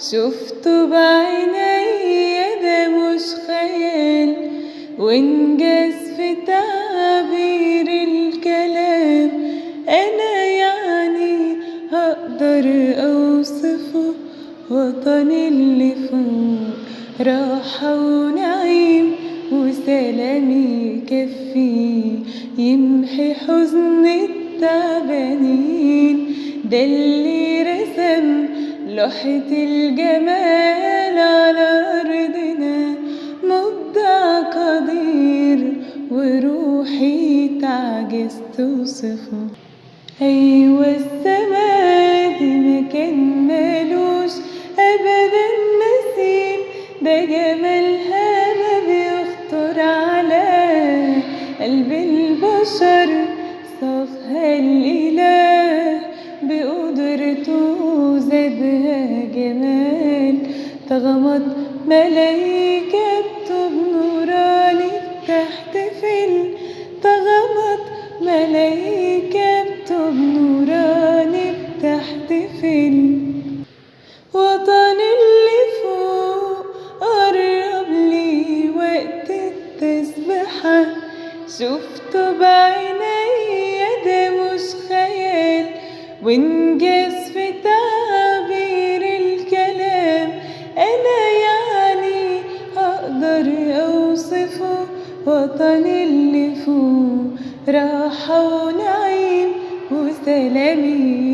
شفته بعيني ده مش خيال، وإنجاز في تعبير الكلام. أنا يعني هقدر أوصفه، وطني اللي فوق راحة ونعيم وسلام يكفيه يمحي حزن التعبانين. ده اللي رسم لوحة الجمال على أرضنا، مبدع قدير وروحي تعجز توصفه. أيوة السما دي مكان مالوش أبدا مثيل، ده جمالها ما بيخطر على قلب البشر. صاغها الإله بقدرته زادها جمال، تغمض ملايكة بنوراني تحت تغمض ملايكة بنوراني تحت وطني اللي فوق قرب لي وقت التسبحة. شفته بعيني ده مش خيال، وإنجاز في تعبير الكلام. أنا يعني هقدر أوصفه، وطني اللي فوق راحة ونعيم وسلام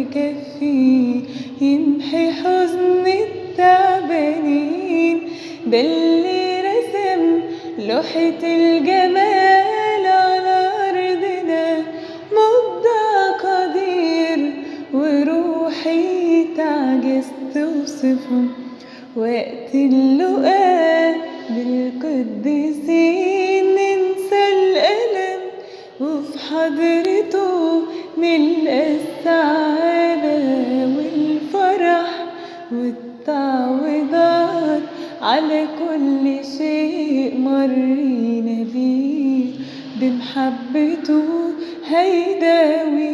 يكفيه يمحي حزن التعبانين. ده اللي رسم لوحة الجمال على أرضنا، مبدع قدير وروحي تعجز توصفه. وقت اللقاء بالقديسين ننسى الألم، وفي حضرته نلقى السعادة والفرح والتعويضات على كل شيء مرينا بيه. بمحبته هيداوي